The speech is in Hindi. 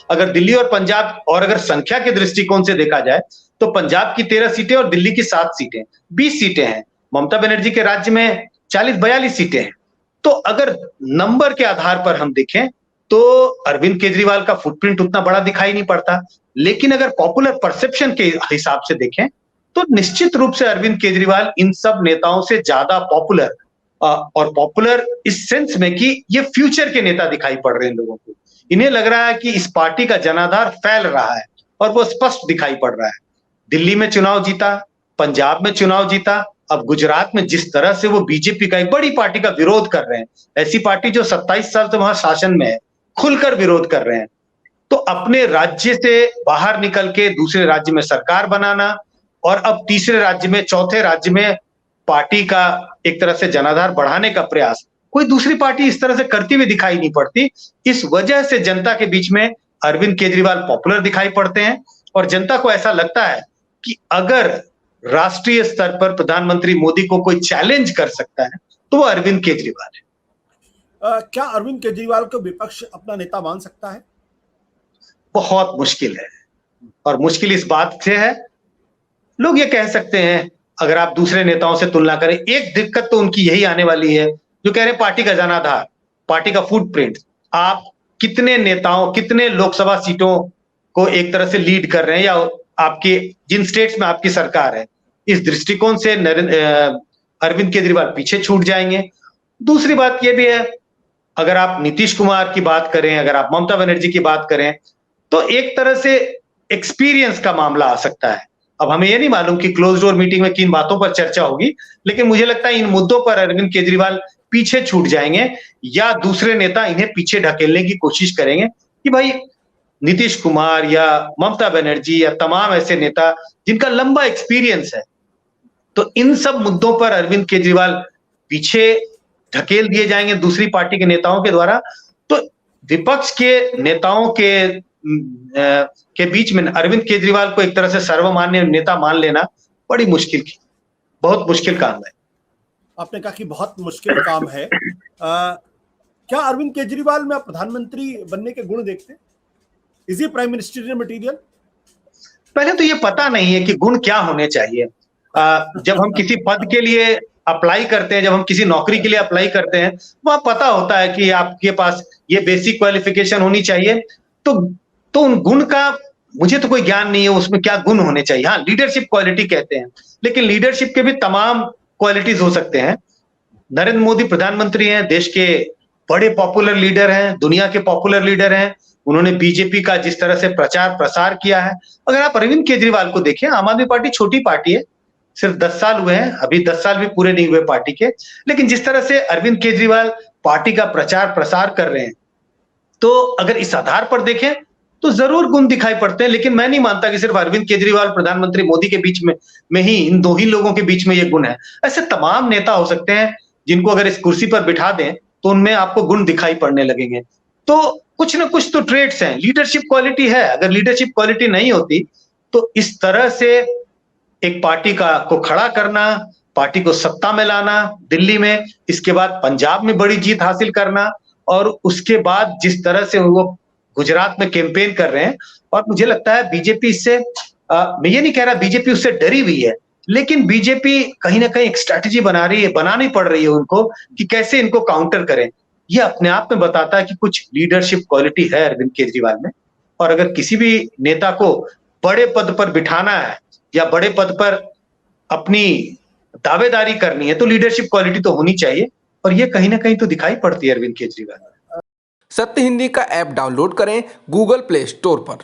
अगर दिल्ली और पंजाब और अगर संख्या के दृष्टिकोण से देखा जाए तो पंजाब की 13 सीटें और दिल्ली की 7 सीटें, 20 सीटें हैं। ममता बनर्जी के राज्य में 40-42 सीटें हैं। तो अगर नंबर के आधार पर हम देखें तो अरविंद केजरीवाल का फुटप्रिंट उतना बड़ा दिखाई नहीं पड़ता, लेकिन अगर पॉपुलर परसेप्शन के हिसाब से देखें तो निश्चित रूप से अरविंद केजरीवाल इन सब नेताओं से ज्यादा पॉपुलर, और पॉपुलर इस सेंस में कि ये फ्यूचर के नेता दिखाई पड़ रहे हैं लोगों को। इन्हें लग रहा है कि इस पार्टी का जनाधार फैल रहा है और वो स्पष्ट दिखाई पड़ रहा है। दिल्ली में चुनाव जीता, पंजाब में चुनाव जीता, अब गुजरात में जिस तरह से वो बीजेपी का एक बड़ी पार्टी का विरोध कर रहे हैं, ऐसी पार्टी जो 27 साल से वहां शासन में है, खुलकर विरोध कर रहे हैं। तो अपने राज्य से बाहर निकल के दूसरे राज्य में सरकार बनाना और अब तीसरे राज्य में, चौथे राज्य में पार्टी का एक तरह से जनाधार बढ़ाने का प्रयास कोई दूसरी पार्टी इस तरह से करती हुई दिखाई नहीं पड़ती। इस वजह से जनता के बीच में अरविंद केजरीवाल पॉपुलर दिखाई पड़ते हैं और जनता को ऐसा लगता है कि अगर राष्ट्रीय स्तर पर प्रधानमंत्री मोदी को कोई चैलेंज कर सकता है तो वो अरविंद केजरीवाल है। क्या अरविंद केजरीवाल को विपक्ष अपना नेता मान सकता है? बहुत मुश्किल है, और मुश्किल इस बात से है, लोग ये कह सकते हैं अगर आप दूसरे नेताओं से तुलना करें, एक दिक्कत तो उनकी यही आने वाली है जो कह रहे हैं पार्टी का जनाधार, पार्टी का फुटप्रिंट। आप कितने नेताओं, कितने लोकसभा सीटों को एक तरह से लीड कर रहे हैं, या आपके जिन स्टेट्स में आपकी सरकार है, इस दृष्टिकोण से अरविंद केजरीवाल पीछे छूट जाएंगे। दूसरी बात यह भी है, अगर आप नीतीश कुमार की बात करें, अगर आप ममता बनर्जी की बात करें, तो एक तरह से एक्सपीरियंस का मामला आ सकता है। अब हमें यह नहीं मालूम कि क्लोज डोर मीटिंग में किन बातों पर चर्चा होगी, लेकिन मुझे लगता है इन मुद्दों पर अरविंद केजरीवाल पीछे छूट जाएंगे या दूसरे नेता इन्हें पीछे ढकेलने की कोशिश करेंगे कि भाई नीतीश कुमार या ममता बनर्जी या तमाम ऐसे नेता जिनका लंबा एक्सपीरियंस है, तो इन सब मुद्दों पर अरविंद केजरीवाल पीछे ढकेल दिए जाएंगे दूसरी पार्टी के नेताओं के द्वारा। तो विपक्ष के नेताओं के बीच में अरविंद केजरीवाल को एक तरह से सर्वमान्य नेता मान लेना बड़ी मुश्किल की, बहुत मुश्किल काम है। आपने कहा कि बहुत मुश्किल काम है। क्या अरविंद केजरीवाल में आप प्रधानमंत्री बनने के गुण देखते हैं? Is he prime ministerial material? पहले तो ये पता नहीं है कि गुण क्या होने चाहिए। जब हम किसी पद के लिए अप्लाई करते हैं, जब हम किसी नौकरी के लिए अप्लाई करते हैं, वहां पता होता है कि आपके पास ये बेसिक क्वालिफिकेशन होनी चाहिए। तो उन गुण का मुझे तो कोई ज्ञान नहीं है, उसमें क्या गुण होने चाहिए। हाँ, लीडरशिप क्वालिटी कहते हैं, लेकिन लीडरशिप के भी तमाम क्वालिटीज हो सकते हैं। नरेंद्र मोदी प्रधानमंत्री हैं, देश के बड़े पॉपुलर लीडर हैं, दुनिया के पॉपुलर लीडर हैं। उन्होंने बीजेपी का जिस तरह से प्रचार प्रसार किया है, अगर आप अरविंद केजरीवाल को देखें, आम आदमी पार्टी छोटी पार्टी है, सिर्फ 10 साल हुए हैं, अभी 10 साल भी पूरे नहीं हुए पार्टी के, लेकिन जिस तरह से अरविंद केजरीवाल पार्टी का प्रचार प्रसार कर रहे हैं, तो अगर इस आधार पर देखें तो जरूर गुण दिखाई पड़ते हैं। लेकिन मैं नहीं मानता कि सिर्फ अरविंद केजरीवाल प्रधानमंत्री मोदी के बीच में ही, इन दो ही लोगों के बीच में ये गुण है। ऐसे तमाम नेता हो सकते हैं जिनको अगर इस कुर्सी पर बिठा दें तो उनमें आपको गुण दिखाई पड़ने लगेंगे। तो कुछ ना कुछ तो ट्रेड्स हैं, लीडरशिप क्वालिटी है। अगर लीडरशिप क्वालिटी नहीं होती तो इस तरह से एक पार्टी को खड़ा करना, पार्टी को सत्ता में लाना दिल्ली में, इसके बाद पंजाब में बड़ी जीत हासिल करना, और उसके बाद जिस तरह से वो गुजरात में कैंपेन कर रहे हैं, और मुझे लगता है बीजेपी इससे, मैं ये नहीं कह रहा बीजेपी उससे डरी हुई है, लेकिन बीजेपी कहीं ना कहीं एक स्ट्रैटेजी बनानी पड़ रही है उनको कि कैसे इनको काउंटर करें। ये अपने आप में बताता है कि कुछ लीडरशिप क्वालिटी है अरविंद केजरीवाल में। और अगर किसी भी नेता को बड़े पद पर बिठाना है या बड़े पद पर अपनी दावेदारी करनी है तो लीडरशिप क्वालिटी तो होनी चाहिए, और ये कहीं ना कहीं तो दिखाई पड़ती है अरविंद केजरीवाल। सत्य हिंदी का ऐप डाउनलोड करें गूगल प्ले स्टोर पर।